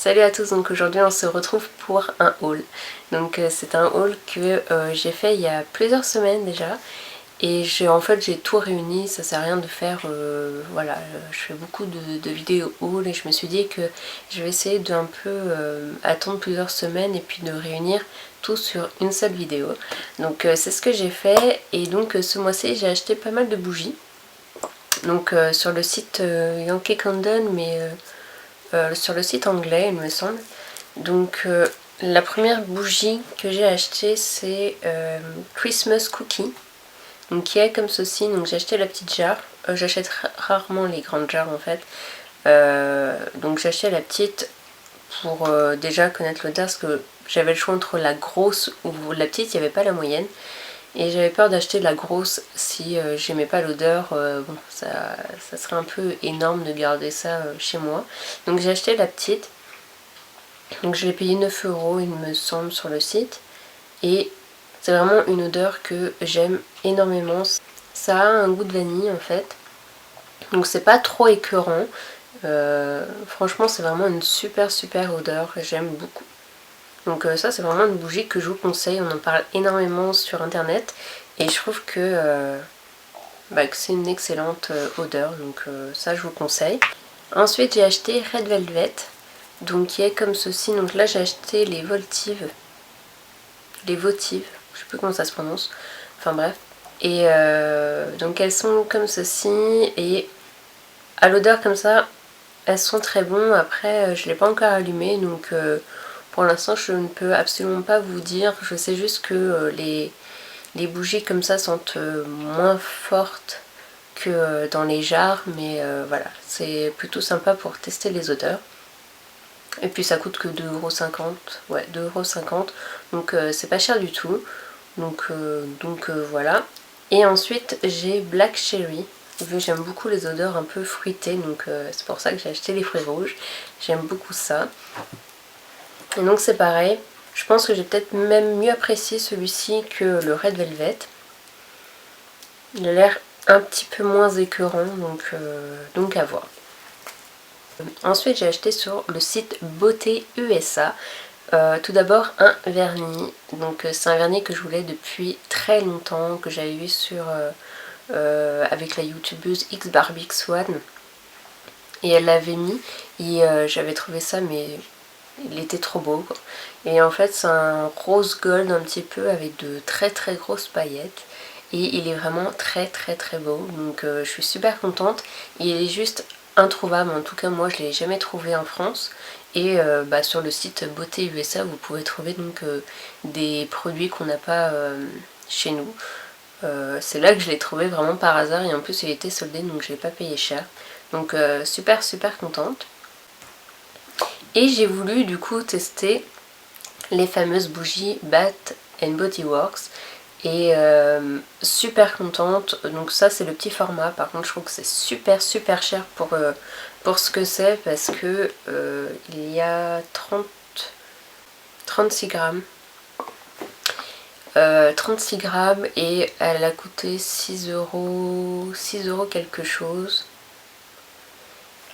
Salut à tous, donc aujourd'hui on se retrouve pour un haul. Donc c'est un haul que j'ai fait il y a plusieurs semaines déjà. Et en fait j'ai tout réuni, ça sert à rien de faire, voilà, je fais beaucoup de vidéos haul et je me suis dit que je vais essayer d'un peu attendre plusieurs semaines et puis de réunir tout sur une seule vidéo. Donc c'est ce que j'ai fait et donc ce mois-ci j'ai acheté pas mal de bougies. Donc sur le site Yankee Candle mais sur le site anglais il me semble. Donc la première bougie que j'ai achetée c'est Christmas Cookie. Donc qui est comme ceci, donc j'ai acheté la petite jarre, j'achète rarement les grandes jarres en fait, donc j'ai acheté la petite pour déjà connaître l'odeur parce que j'avais le choix entre la grosse ou la petite, il n'y avait pas la moyenne et j'avais peur d'acheter la grosse si j'aimais pas l'odeur, bon ça serait un peu énorme de garder ça chez moi, donc j'ai acheté la petite, donc je l'ai payé 9 € il me semble sur le site et c'est vraiment une odeur que j'aime énormément. Ça a un goût de vanille en fait, donc c'est pas trop écœurant. Franchement c'est vraiment une super odeur, j'aime beaucoup. Donc ça c'est vraiment une bougie que je vous conseille, on en parle énormément sur internet et je trouve que c'est une excellente odeur, donc ça je vous conseille. Ensuite j'ai acheté Red Velvet, donc qui est comme ceci, donc là j'ai acheté les votives, je sais plus comment ça se prononce, enfin bref. Et donc elles sont comme ceci et à l'odeur comme ça elles sont très bonnes. Après je ne l'ai pas encore allumé donc pour l'instant je ne peux absolument pas vous dire. Je sais juste que les bougies comme ça sentent moins fortes que dans les jarres, mais voilà, c'est plutôt sympa pour tester les odeurs. Et puis ça coûte que 2,50 €, ouais 2,50 €, donc c'est pas cher du tout. Donc voilà. Et ensuite j'ai Black Cherry, vu que j'aime beaucoup les odeurs un peu fruitées, donc c'est pour ça que j'ai acheté les fruits rouges, j'aime beaucoup ça. Et donc c'est pareil, je pense que j'ai peut-être même mieux apprécié celui-ci que le Red Velvet. Il a l'air un petit peu moins écœurant, donc à voir. Ensuite j'ai acheté sur le site Beauté USA. Tout d'abord un vernis, donc c'est un vernis que je voulais depuis très longtemps, que j'avais vu sur avec la youtubeuse X Barbix One et elle l'avait mis et j'avais trouvé ça, mais il était trop beau quoi. Et en fait c'est un rose gold un petit peu avec de très grosses paillettes et il est vraiment très beau, donc je suis super contente. Il est juste introuvable, en tout cas moi je l'ai jamais trouvé en France. Et sur le site Beauté USA vous pouvez trouver donc des produits qu'on n'a pas chez nous. C'est là que je l'ai trouvé vraiment par hasard et en plus il était soldé donc je l'ai pas payé cher. Donc super contente. Et j'ai voulu du coup tester les fameuses bougies Bath Body Works et super contente. Donc ça c'est le petit format, par contre je trouve que c'est super cher pour ce que c'est, parce que il y a 36 grammes. 36 grammes et elle a coûté 6 € quelque chose,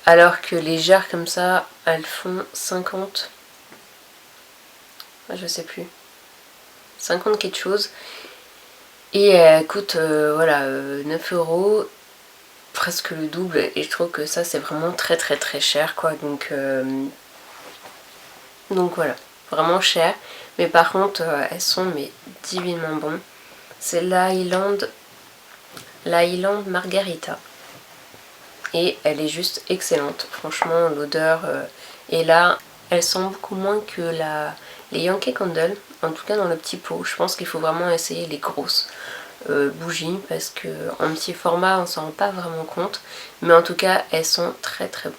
alors que les jarres comme ça elles font 50, je sais plus, 50 quelque chose, et elle coûte voilà 9 €, presque le double, et je trouve que ça c'est vraiment très cher quoi, donc voilà, vraiment cher, mais par contre elles sont mais divinement bonnes. C'est l'Highland Margarita et elle est juste excellente, franchement l'odeur est là. Elle sent beaucoup moins que les Yankee Candle, en tout cas dans le petit pot. Je pense qu'il faut vraiment essayer les grosses bougies, parce que en petit format on s'en rend pas vraiment compte, mais en tout cas elles sont très bonnes.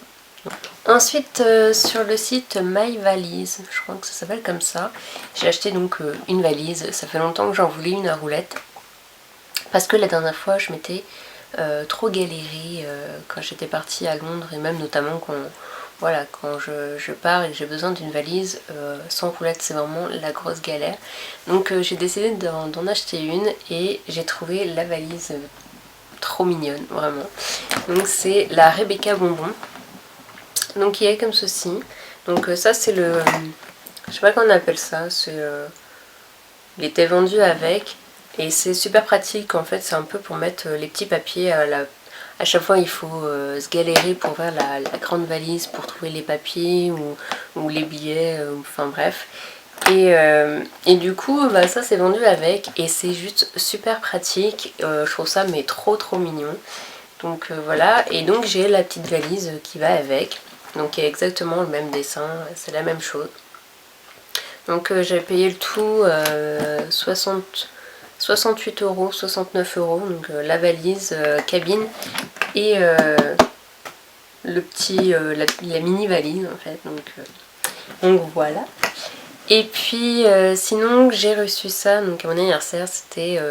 Ensuite sur le site My Valise, je crois que ça s'appelle comme ça, j'ai acheté donc une valise. Ça fait longtemps que j'en voulais une à roulettes, parce que la dernière fois je m'étais trop galéré quand j'étais partie à Londres, et même notamment quand je pars et que j'ai besoin d'une valise sans roulettes, c'est vraiment la grosse galère. Donc j'ai décidé d'en acheter une et j'ai trouvé la valise trop mignonne, vraiment. Donc c'est la Rebecca Bonbon. Donc il est comme ceci, Donc ça c'est le... je sais pas comment on appelle ça, il était vendu avec. Et c'est super pratique en fait, c'est un peu pour mettre les petits papiers à chaque fois il faut se galérer pour faire la grande valise, pour trouver les papiers ou les billets, enfin bref. Et du coup bah, ça c'est vendu avec et c'est juste super pratique, je trouve ça mais trop mignon. Donc voilà, et donc j'ai la petite valise qui va avec, donc il y a exactement le même dessin, c'est la même chose. Donc j'ai payé le tout 68 euros, 69 euros, donc la valise, cabine et le petit, la mini valise en fait, donc voilà. Et puis sinon j'ai reçu ça donc à mon anniversaire, c'était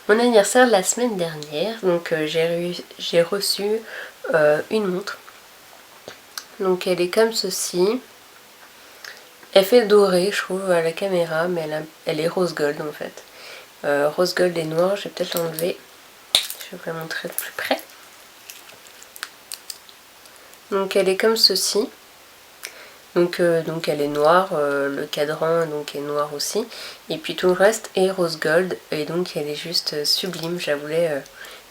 mon anniversaire la semaine dernière, donc j'ai reçu une montre. Donc elle est comme ceci. Elle fait dorée je trouve à la caméra, mais elle est rose gold en fait. Rose gold et noir, je vais peut-être l'enlever. Je vais vous la montrer de plus près. Donc elle est comme ceci. Donc elle est noire, le cadran donc est noir aussi. Et puis tout le reste est rose gold. Et donc elle est juste sublime. Je la voulais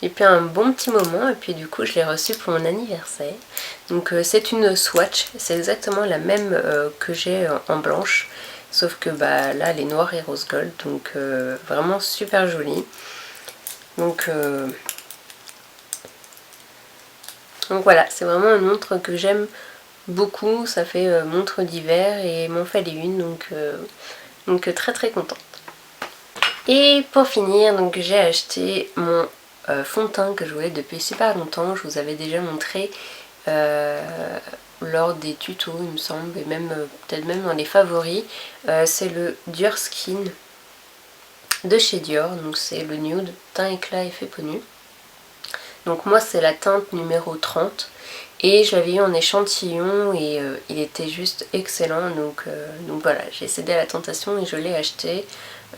depuis un bon petit moment. Et puis du coup je l'ai reçue pour mon anniversaire. Donc c'est une swatch. C'est exactement la même que j'ai en blanche. Sauf que bah, là elle est noire et rose gold. Donc vraiment super jolie. Donc voilà, c'est vraiment une montre que j'aime beaucoup, ça fait montre d'hiver et m'en fallait une, donc très contente. Et pour finir, donc j'ai acheté mon fond de teint que je voulais depuis super longtemps. Je vous avais déjà montré lors des tutos il me semble, et même peut-être même dans les favoris. C'est le Dior Skin de chez Dior, donc c'est le nude, teint éclat effet peau nue. Donc moi c'est la teinte numéro 30 et je l'avais eu en échantillon et il était juste excellent, donc voilà, j'ai cédé à la tentation et je l'ai acheté.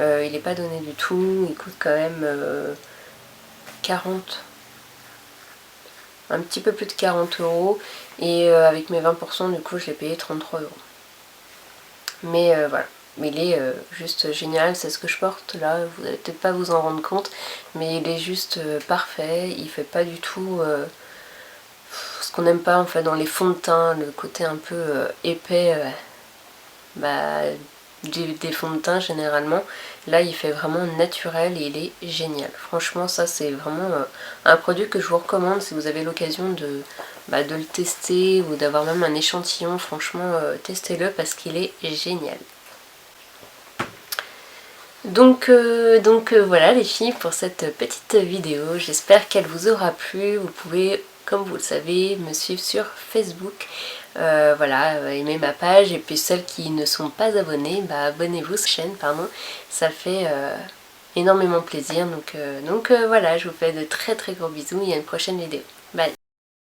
Il n'est pas donné du tout, il coûte quand même 40, un petit peu plus de 40 euros et avec mes 20% du coup je l'ai payé 33 euros. Mais voilà. Mais il est juste génial, c'est ce que je porte là, vous n'allez peut-être pas vous en rendre compte, mais il est juste parfait, il fait pas du tout ce qu'on n'aime pas en fait dans les fonds de teint, le côté un peu épais bah, des fonds de teint généralement. Là il fait vraiment naturel et il est génial. Franchement ça c'est vraiment un produit que je vous recommande si vous avez l'occasion de le tester ou d'avoir même un échantillon. Franchement testez-le parce qu'il est génial. Donc voilà les filles pour cette petite vidéo, j'espère qu'elle vous aura plu. Vous pouvez, comme vous le savez, me suivre sur Facebook, voilà, aimer ma page, et puis celles qui ne sont pas abonnées, bah abonnez-vous à cette chaîne, pardon, ça fait énormément plaisir. Donc voilà, je vous fais de très gros bisous et à une prochaine vidéo. Bye.